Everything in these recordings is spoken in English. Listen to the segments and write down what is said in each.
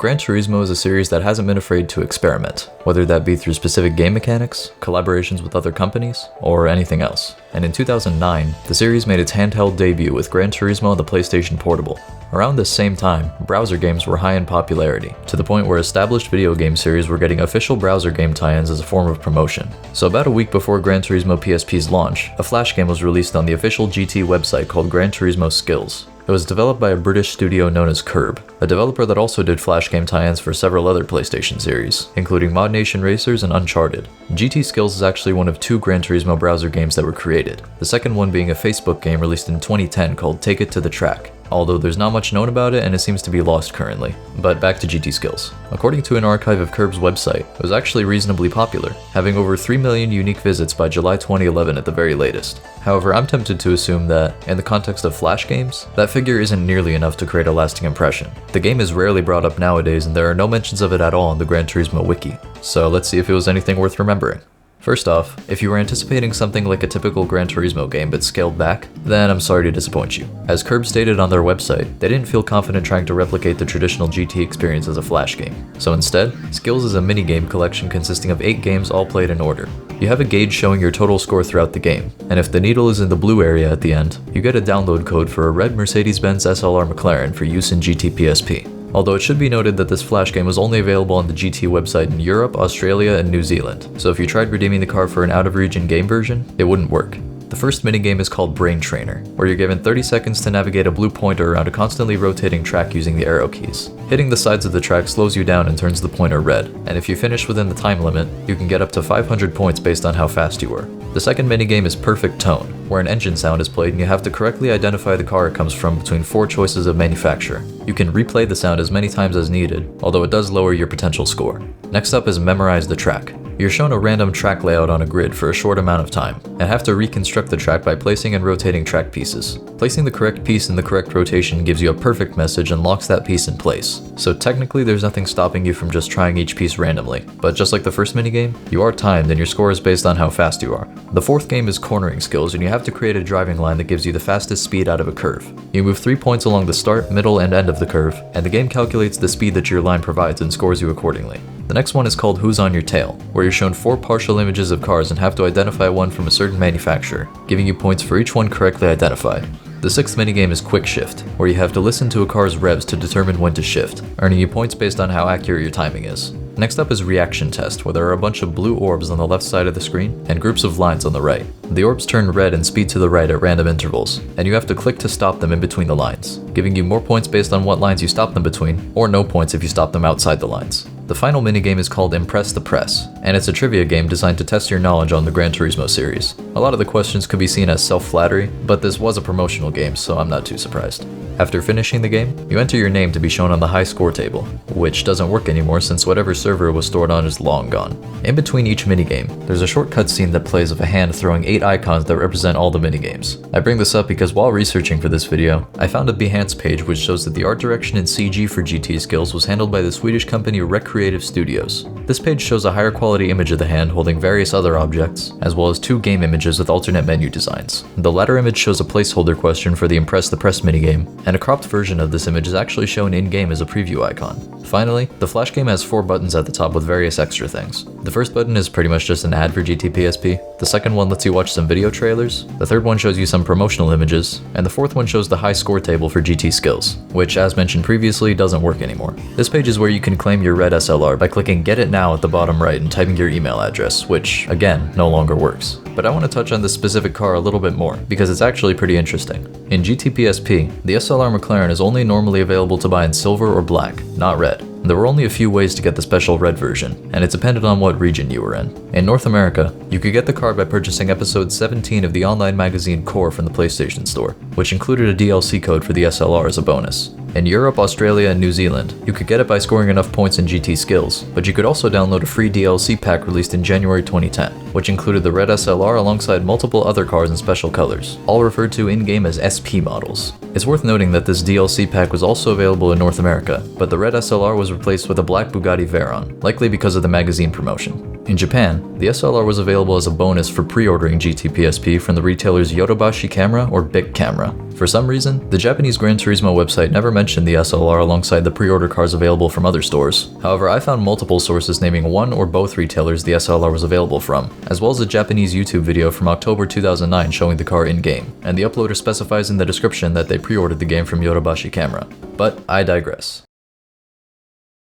Gran Turismo is a series that hasn't been afraid to experiment, whether that be through specific game mechanics, collaborations with other companies, or anything else. And in 2009, the series made its handheld debut with Gran Turismo on the PlayStation Portable. Around this same time, browser games were high in popularity, to the point where established video game series were getting official browser game tie-ins as a form of promotion. So about a week before Gran Turismo PSP's launch, a Flash game was released on the official GT website called Gran Turismo Skills. It was developed by a British studio known as Kerb, a developer that also did Flash game tie-ins for several other PlayStation series, including Mod Nation Racers and Uncharted. GT Skills is actually one of two Gran Turismo browser games that were created, the second one being a Facebook game released in 2010 called Take It to the Track, although there's not much known about it and it seems to be lost currently. But back to GT Skills. According to an archive of Kerb's website, it was actually reasonably popular, having over 3 million unique visits by July 2011 at the very latest. However, I'm tempted to assume that, in the context of Flash games, that figure isn't nearly enough to create a lasting impression. The game is rarely brought up nowadays and there are no mentions of it at all on the Gran Turismo wiki, so let's see if it was anything worth remembering. First off, if you were anticipating something like a typical Gran Turismo game but scaled back, then I'm sorry to disappoint you. As Kerb stated on their website, they didn't feel confident trying to replicate the traditional GT experience as a Flash game. So instead, Skills is a minigame collection consisting of 8 games all played in order. You have a gauge showing your total score throughout the game, and if the needle is in the blue area at the end, you get a download code for a red Mercedes-Benz SLR McLaren for use in GT PSP. Although it should be noted that this Flash game was only available on the GT website in Europe, Australia, and New Zealand, so if you tried redeeming the car for an out-of-region game version, it wouldn't work. The first minigame is called Brain Trainer, where you're given 30 seconds to navigate a blue pointer around a constantly rotating track using the arrow keys. Hitting the sides of the track slows you down and turns the pointer red, and if you finish within the time limit, you can get up to 500 points based on how fast you were. The second minigame is Perfect Tone, where an engine sound is played and you have to correctly identify the car it comes from between 4 choices of manufacturer. You can replay the sound as many times as needed, although it does lower your potential score. Next up is Memorize the Track. You're shown a random track layout on a grid for a short amount of time, and have to reconstruct the track by placing and rotating track pieces. Placing the correct piece in the correct rotation gives you a perfect message and locks that piece in place. So technically there's nothing stopping you from just trying each piece randomly, but just like the first minigame, you are timed and your score is based on how fast you are. The fourth game is Cornering Skills, and you have to create a driving line that gives you the fastest speed out of a curve. You move 3 points along the start, middle, and end of the curve, and the game calculates the speed that your line provides and scores you accordingly. The next one is called Who's on Your Tail, where you're shown 4 partial images of cars and have to identify one from a certain manufacturer, giving you points for each one correctly identified. The sixth minigame is Quick Shift, where you have to listen to a car's revs to determine when to shift, earning you points based on how accurate your timing is. Next up is Reaction Test, where there are a bunch of blue orbs on the left side of the screen and groups of lines on the right. The orbs turn red and speed to the right at random intervals, and you have to click to stop them in between the lines, giving you more points based on what lines you stop them between, or no points if you stop them outside the lines. The final minigame is called Impress the Press, and it's a trivia game designed to test your knowledge on the Gran Turismo series. A lot of the questions could be seen as self-flattery, but this was a promotional game, so I'm not too surprised. After finishing the game, you enter your name to be shown on the high score table, which doesn't work anymore since whatever server it was stored on is long gone. In between each minigame, there's a short cutscene that plays of a hand throwing 8 icons that represent all the minigames. I bring this up because while researching for this video, I found a Behance page which shows that the art direction and CG for GT Skills was handled by the Swedish company Recreative Studios. This page shows a higher quality image of the hand holding various other objects, as well as 2 game images with alternate menu designs. The latter image shows a placeholder question for the Impress the Press minigame, and a cropped version of this image is actually shown in-game as a preview icon. Finally, the Flash game has 4 buttons at the top with various extra things. The first button is pretty much just an ad for GT PSP, the second one lets you watch some video trailers, the third one shows you some promotional images, and the fourth one shows the high score table for GT Skills, which as mentioned previously doesn't work anymore. This page is where you can claim your red SLR by clicking Get It Now at the bottom right and typing your email address, which again, no longer works. But I want to touch on this specific car a little bit more, because it's actually pretty interesting. In GT PSP, the SLR McLaren is only normally available to buy in silver or black, not red. There were only a few ways to get the special red version, and it depended on what region you were in. In North America, you could get the car by purchasing episode 17 of the online magazine Core from the PlayStation Store, which included a DLC code for the SLR as a bonus. In Europe, Australia, and New Zealand, you could get it by scoring enough points in GT Skills, but you could also download a free DLC pack released in January 2010, which included the red SLR alongside multiple other cars in special colors, all referred to in-game as SP models. It's worth noting that this DLC pack was also available in North America, but the red SLR was replaced with a black Bugatti Veyron, likely because of the magazine promotion. In Japan, the SLR was available as a bonus for pre-ordering GT PSP from the retailers Yodobashi Camera or Bic Camera. For some reason, the Japanese Gran Turismo website never mentioned the SLR alongside the pre-order cars available from other stores. However, I found multiple sources naming one or both retailers the SLR was available from, as well as a Japanese YouTube video from October 2009 showing the car in-game, and the uploader specifies in the description that they pre-ordered the game from Yodobashi Camera. But I digress.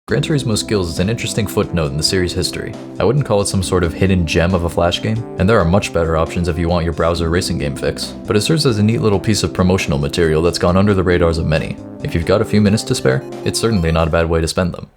Gran Turismo Skills is an interesting footnote in the series' history. I wouldn't call it some sort of hidden gem of a flash game, and there are much better options if you want your browser racing game fix, but it serves as a neat little piece of promotional material that's gone under the radars of many. If you've got a few minutes to spare, it's certainly not a bad way to spend them.